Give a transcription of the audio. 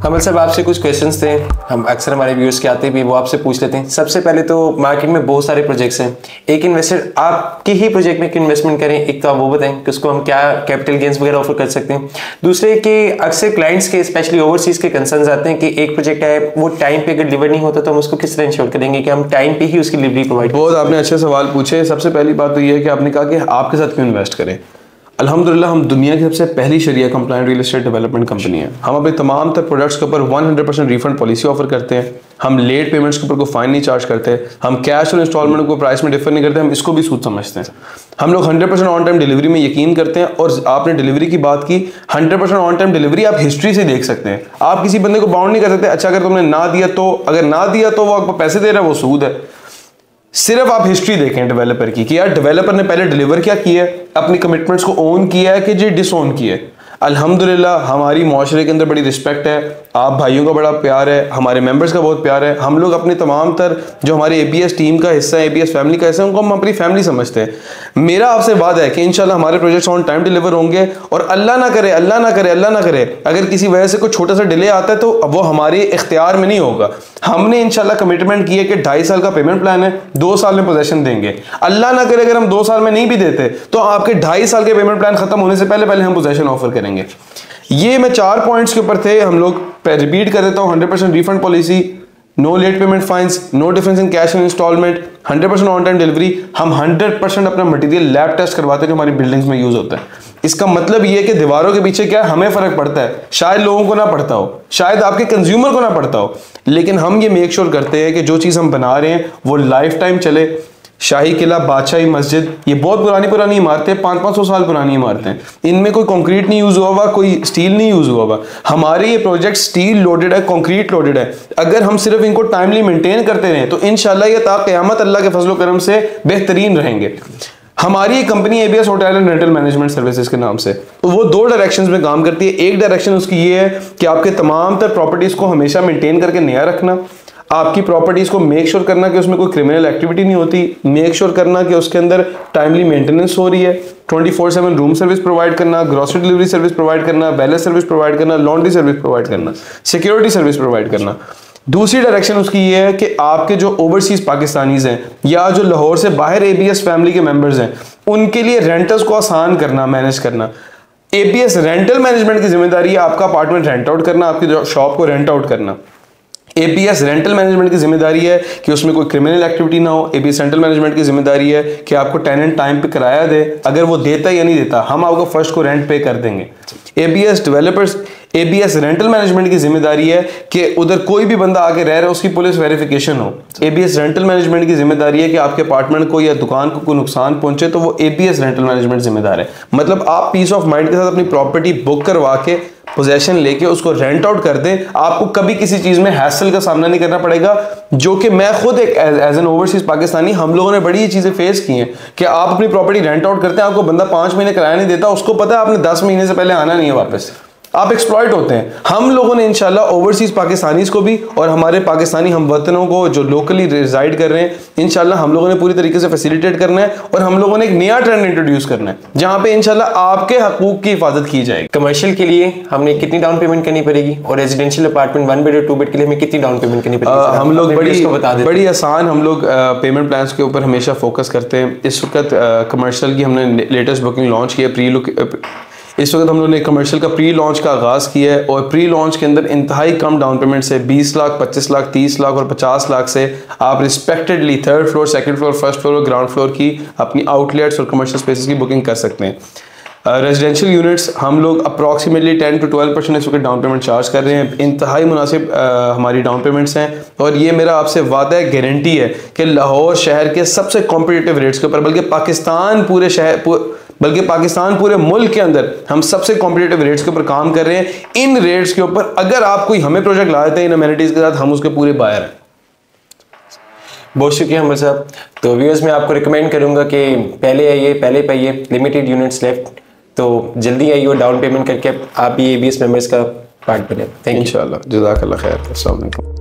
कमल साहब, आपसे कुछ क्वेश्चंस थे, हम अक्सर हमारे व्यूअर्स के आते भी, वो आपसे पूछ लेते हैं। सबसे पहले तो मार्केट में बहुत सारे प्रोजेक्ट्स हैं, एक इन्वेस्टर आपके ही प्रोजेक्ट में क्यों इन्वेस्टमेंट करें? एक तो आप वो बताएं कि उसको हम क्या कैपिटल गेन्स वगैरह ऑफर कर सकते हैं। दूसरे कि अक्सर क्लाइंट्स के स्पेशली ओवरसीज के कंसर्न्स आते हैं कि एक प्रोजेक्ट है वो टाइम पे अगर डिलीवर नहीं होता तो हम उसको किस तरह इंश्योर करेंगे कि हम टाइम पे ही उसकी डिलीवरी प्रोवाइड। बहुत आपने अच्छे सवाल पूछे। सबसे पहली बात तो ये है कि आपने कहा कि आपके साथ क्यों इन्वेस्ट करें। अल्हम्दुलिल्लाह हम दुनिया की सबसे पहली शरिया compliant real estate development company है। हम अपने तमाम तर प्रोडक्ट्स के ऊपर 100% रिफंड पॉलिसी ऑफर करते हैं। हम लेट पेमेंट्स के ऊपर कोई फाइन नहीं चार्ज करते। हम कैश और इंस्टॉलमेंट को प्राइस में डिफर नहीं करते। हम इसको भी सूद समझते हैं। हम लोग 100% ऑन टाइम डिलीवरी में यकीन करते हैं। और आपने डिलीवरी की बात की, 100% ऑन टाइम डिलीवरी आप हिस्ट्री से देख सकते हैं। आप किसी बंदे को बाउंड नहीं कर सकते, अच्छा अगर तुमने ना दिया तो, अगर ना दिया तो वो आपको पैसे दे रहा है, वो सूद है। सिर्फ आप हिस्ट्री देखें डेवलपर की कि यार डेवलपर ने पहले डिलीवर क्या किया है, अपनी कमिटमेंट्स को ओन किया है कि जी डिसओन किया है। अल्हम्दुलिल्लाह हमारी माशरे के अंदर बड़ी रिस्पेक्ट है, आप भाइयों का बड़ा प्यार है, हमारे मेंबर्स का बहुत प्यार है। हम लोग अपने तमाम तर जो हमारे एपीएस टीम का हिस्सा है, एपीएस फैमिली का हिस्सा है, उनको हम अपनी फैमिली समझते हैं। मेरा आपसे वादा है कि इंशाल्लाह हमारे प्रोजेक्ट्स ऑन टाइम डिलीवर होंगे। और अल्लाह ना करे, अल्लाह ना करे, अल्लाह ना करे, अगर किसी वजह से कोई छोटा सा डिले आता है तो वो हमारे इख्तियार में नहीं होगा। हमने इंशाल्लाह कमिटमेंट की है कि 2.5 साल का पेमेंट प्लान है, 2 साल में पोजेशन देंगे। अल्लाह ना करे अगर हम 2 साल में नहीं भी देते तो आपके 2.5 साल के पेमेंट प्लान खत्म होने से पहले पहले हम पोजेशन ऑफर करेंगे। ये मैं 4 पॉइंट्स के ऊपर थे, हम लोग रिपीट कर देता हूँ। 100% refund policy, no late payment fines, no difference in cash and installment, 100% on time delivery. हम 100% अपना मटेरियल लैब टेस्ट करवाते हैं जो हमारी बिल्डिंग्स में यूज होता है। इसका मतलब ये है कि दीवारों के पीछे क्या हमें फर्क पड़ता है, शायद लोगों को ना पड़ता हो, शायद आपके कंज्यूमर को ना पड़ता हो, लेकिन हम ये मेक श्योर करते हैं कि जो चीज़ हम बना रहे हैं वो लाइफ टाइम चले। शाही किला, बादशाही मस्जिद, ये बहुत पुरानी इमारतें, 500-500 साल पुरानी इमारतें, इनमें कोई कंक्रीट नहीं यूज हुआ हुआ, कोई स्टील नहीं यूज हुआ हुआ। हमारे ये प्रोजेक्ट स्टील लोडेड है, कंक्रीट लोडेड है। अगर हम सिर्फ इनको टाइमली मेंटेन करते रहें तो इंशाल्लाह ये ता क़यामत अल्लाह के फजल करम से बेहतरीन रहेंगे। हमारी company ABS hotel and rental management services के नाम से, तो वो 2 डायरेक्शंस में काम करती है। एक डायरेक्शन उसकी ये है कि आपके तमाम तर प्रॉपर्टीज को हमेशा मेंटेन करके नया रखना, आपकी प्रॉपर्टीज को मेक श्योर करना कि उसमें कोई क्रिमिनल एक्टिविटी नहीं होती, मेक श्योर करना कि उसके अंदर टाइमली मेंटेनेंस हो रही है, 24/7 रूम सर्विस प्रोवाइड करना, ग्रोसरी डिलीवरी सर्विस प्रोवाइड करना, वैलेट सर्विस प्रोवाइड करना, लॉन्ड्री सर्विस प्रोवाइड करना, सिक्योरिटी सर्विस प्रोवाइड करना। दूसरी डायरेक्शन उसकी ये है कि आपके जो ओवरसीज पाकिस्तानीज हैं या जो लाहौर से बाहर एबीएस फैमिली के मेंबर्स हैं, उनके लिए रेंटर्स को आसान करना, मैनेज करना। एबीएस रेंटल मैनेजमेंट की जिम्मेदारी है आपका अपार्टमेंट रेंट आउट करना, आपकी शॉप को रेंट आउट करना। एबीएस रेंटल मैनेजमेंट की जिम्मेदारी है कि उसमें कोई क्रिमिनल एक्टिविटी ना हो। एबीएस रेंटल मैनेजमेंट की जिम्मेदारी है कि आपको टेनेंट टाइम पे किराया दे, अगर वो देता या नहीं देता हम आपको फर्स्ट को रेंट पे कर देंगे। एबीएस रेंटल मैनेजमेंट की जिम्मेदारी है कि उधर कोई भी बंदा आके रह रहा है उसकी पुलिस वेरिफिकेशन हो। एबीएस रेंटल मैनेजमेंट की जिम्मेदारी है कि आपके अपार्टमेंट को या दुकान को कोई नुकसान पहुंचे तो वो एबीएस रेंटल मैनेजमेंट जिम्मेदार है। मतलब आप पीस ऑफ माइंड के साथ अपनी प्रॉपर्टी बुक करवा के पोजेशन लेके उसको रेंट आउट कर दें, आपको कभी किसी चीज में हैसल का सामना नहीं करना पड़ेगा। जो कि मैं खुद एक एज एन ओवरसीज पाकिस्तानी, हम लोगों ने बड़ी ये चीजें फेस की हैं कि आप अपनी प्रॉपर्टी रेंट आउट करते हैं, आपको बंदा 5 महीने किराया नहीं देता, उसको पता है आपने 10 महीने से पहले आना नहीं है वापस, आप एक्सप्लॉइट होते हैं। हम लोगों ने इंशाल्लाह ओवरसीज पाकिस्तानीज को भी और हमारे पाकिस्तानी हमवतनों को जो लोकली रिजाइड कर रहे हैं, इंशाल्लाह हम लोगों ने पूरी तरीके से फैसिलिटेट करना है। और हम लोगों ने एक नया ट्रेंड इंट्रोड्यूस करना है जहां पे इंशाल्लाह आपके हकूक की हिफाजत की जाएगी। कमर्शियल के लिए हमने कितनी डाउन पेमेंट करनी पड़ेगी और रेजिडेंशियल अपार्टमेंट 1 बेड और 2 बेड के लिए हमें कितनी डाउन पेमेंट करनी पड़ेगी? हम लोग बड़ी आसान हम लोग पेमेंट प्लान्स के ऊपर हमेशा फोकस करते हैं। इस वक्त कमर्शियल की हमने लेटेस्ट बुकिंग लॉन्च की है। इस वक्त हम लोगों ने कमर्शियल का प्री लॉन्च का आगाज़ किया है और प्री लॉन्च के अंदर इंतहाई कम डाउन पेमेंट से 20 लाख, 25 लाख, 30 लाख और 50 लाख से आप रिस्पेक्टेडली 3rd floor, 2nd floor, 1st floor और ग्राउंड फ्लोर की अपनी आउटलेट्स और कमर्शियल स्पेसेस की बुकिंग कर सकते हैं। रेजिडेंशियल यूनिट्स हम लोग अप्रॉक्सीमेटली 10 to 12% इस वक्त डाउन पेमेंट चार्ज कर रहे हैं। इंतहाई मुनासिब हमारी डाउन पेमेंट्स हैं और ये मेरा आपसे वादा है, गारंटी है कि लाहौर शहर के सबसे कॉम्पिटिटिव रेट्स के ऊपर, बल्कि पाकिस्तान पूरे मुल्क के अंदर हम सबसे कॉम्पिटिटिव रेट्स के ऊपर काम कर रहे हैं। इन रेट्स के ऊपर अगर आप कोई हमें प्रोजेक्ट ला देते हैं इन अमेनिटीज के साथ, हम उसके पूरे बायर हैं। बहुत शुक्रिया अमर साहब। तो व्यूअर्स मैं आपको रिकमेंड करूंगा कि पहले आइए, पहले पाइए, लिमिटेड यूनिट्स लेफ्ट, तो जल्दी आइए और डाउन पेमेंट करके आप भी एबीएस मेंबर्स का पार्ट बने। Thank you. इंशाल्लाह, जज़ाकल्लाह खैर। अस्सलाम वालेकुम।